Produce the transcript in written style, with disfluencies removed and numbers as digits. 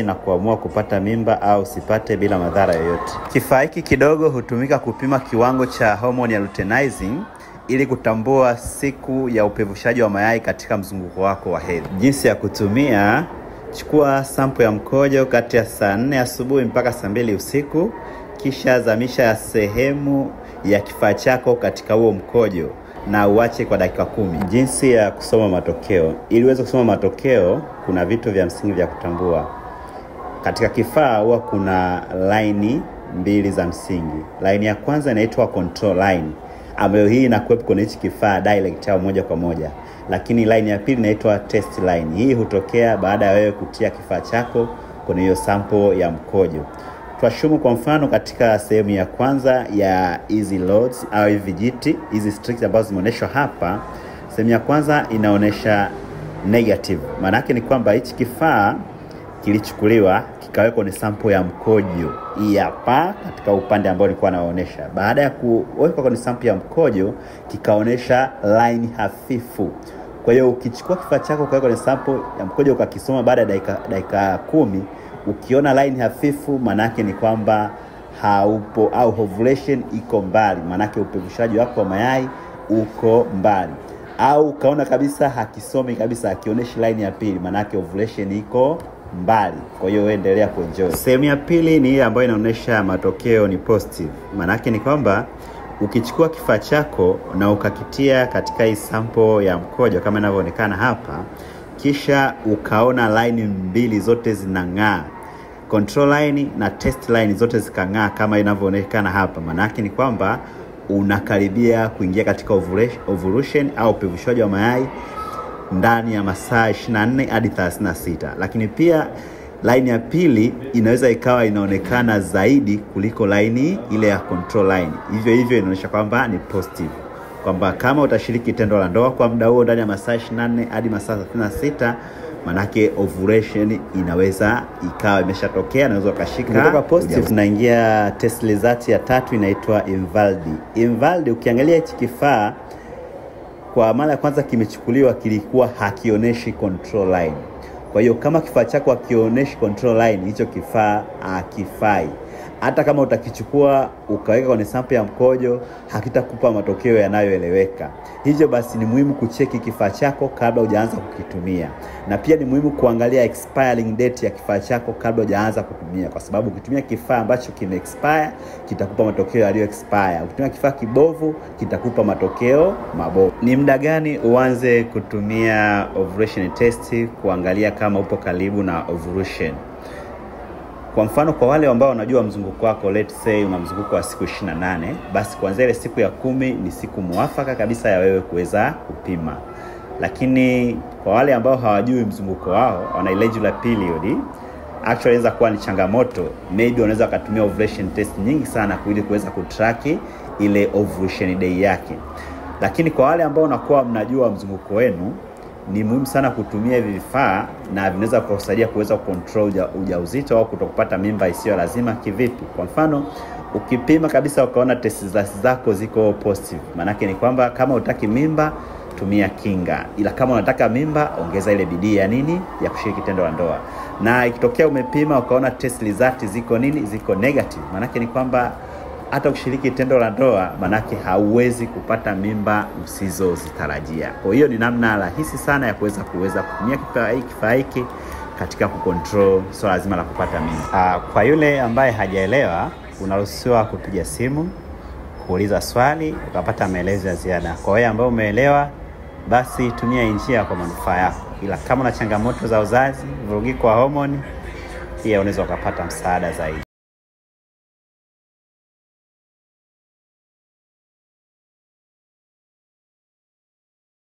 na kuamua kupata mimba au sipate bila madhara yoyote. Kifaa hiki kidogo hutumika kupima kiwango cha hormone ya luteinizing ili kutambua siku ya upevushaji wa mayai katika mzunguko wako wa hedhi. Jinsi ya kutumia: chukua sample ya mkojo kati ya saa 4 asubuhi mpaka saa 2 usiku, kisha zamisha sehemu ya kifaa chako katika huo mkojo na uache kwa dakika 10. Jinsi ya kusoma matokeo: ili uweze kusoma matokeo, kuna vitu vya msingi vya kutambua. Katika kifaa huwa kuna line mbili za msingi. Line ya kwanza inaitwa control line, ambayo hii inakuwepo kwenye hichi kifaa direct au moja kwa moja. Lakini line ya pili inaitwa test line. Hii hutokea baada ya wewe kutia kifaa chako kwenye hiyo sample ya mkojo. Tuashumu kwa mfano katika sehemu ya kwanza ya hizi loads au hivi vijiti, hizi streaks ambazo zimeonyeshwa hapa, sehemu ya kwanza inaonyesha negative. Maana yake ni kwamba hichi kifaa kilichukuliwa kikawekwa kwenye sample ya mkojo hii hapa katika upande ambao nilikuwa naonyesha. Baada ya kuwekwa kwenye sample ya mkojo kikaonyesha line hafifu. Kwa hiyo ukichukua kifaa chako ukaweka kwenye sample ya mkojo ukakisoma baada ya dakika 10, ukiona line hafifu, maana yake ni kwamba haupo au ovulation iko mbali, maana yake upevushaji wako wa mayai uko mbali. Au ukaona kabisa hakisomi kabisa, hakionyeshi line ya pili, maana yake ovulation iko mbali. Kwa hiyo endelea kuenjoy. Sehemu ya pili ni ile ambayo inaonyesha matokeo ni positive. Maana yake ni kwamba ukichukua kifaa chako na ukakitia katika hii sample ya mkojo kama inavyoonekana hapa, kisha ukaona line mbili zote zinang'aa, control line na test line zote zikang'aa kama inavyoonekana hapa, maana yake ni kwamba unakaribia kuingia katika ovulation au upevushaji wa mayai ndani ya masaa 24 hadi 36. Lakini pia line ya pili inaweza ikawa inaonekana zaidi kuliko line ile ya control line. Hivyo inaonyesha kwamba ni positive, kwamba kama utashiriki tendo la ndoa kwa muda huo ndani ya masaa 24 hadi masaa 36, manake ovulation inaweza ikawa imeshatokea na unaweza ukashika. Kutoka positive tunaingia test result ya tatu, inaitwa invalid. Invalid, ukiangalia hichi kifaa kwa mara ya kwanza kimechukuliwa kilikuwa hakionyeshi control line. Kwa hiyo kama kifaa chako hakionyeshi control line, hicho kifaa hakifai. Hata kama utakichukua ukaweka kwenye sample ya mkojo, hakitakupa matokeo yanayoeleweka. Hivyo basi ni muhimu kucheki kifaa chako kabla hujaanza kukitumia. Na pia ni muhimu kuangalia expiring date ya kifaa chako kabla hujaanza kutumia, kwa sababu ukitumia kifaa ambacho kime expire kitakupa matokeo yaliyo expire. Ukitumia kifaa kibovu kitakupa matokeo mabovu. Ni muda gani uanze kutumia ovulation test kuangalia kama upo karibu na ovulation? Kwa mfano, kwa wale ambao wanajua mzunguko wako, let's say una mzunguko wa siku 28, basi kuanzia ile siku ya 10 ni siku muafaka kabisa ya wewe kuweza kupima. Lakini kwa wale ambao hawajui mzunguko wao, wana irregular period, actually inaweza kuwa ni changamoto. Maybe wanaweza kutumia ovulation test nyingi sana ili kuweza kutrack ile ovulation day yake. Lakini kwa wale ambao wanakuwa mnajua mzunguko wenu, ni muhimu sana kutumia hivi vifaa na vinaweza kukusaidia kuweza control ujauzito au kutokupata mimba isiyo lazima. Kivipi? Kwa mfano, ukipima kabisa ukaona test zako ziko positive, maana yake ni kwamba kama utaki mimba tumia kinga, ila kama unataka mimba ongeza ile bidii ya nini, ya kushiriki tendo la ndoa. Na ikitokea umepima ukaona test result ziko nini, ziko negative, maana yake ni kwamba hata ukishiriki tendo la ndoa manake hauwezi kupata mimba usizozitarajia. Kwa hiyo ni namna rahisi sana ya kuweza kutumia kifaa hiki katika kucontrol swala lazima la kupata mimba. Kwa yule ambaye hajaelewa, unaruhusiwa kupiga simu kuuliza swali ukapata maelezo ya ziada. Kwa wewe ambao umeelewa, basi tumia njia kwa manufaa yako. Ila kama una changamoto za uzazi, vurugiko wa homoni, pia unaweza ukapata msaada zaidi.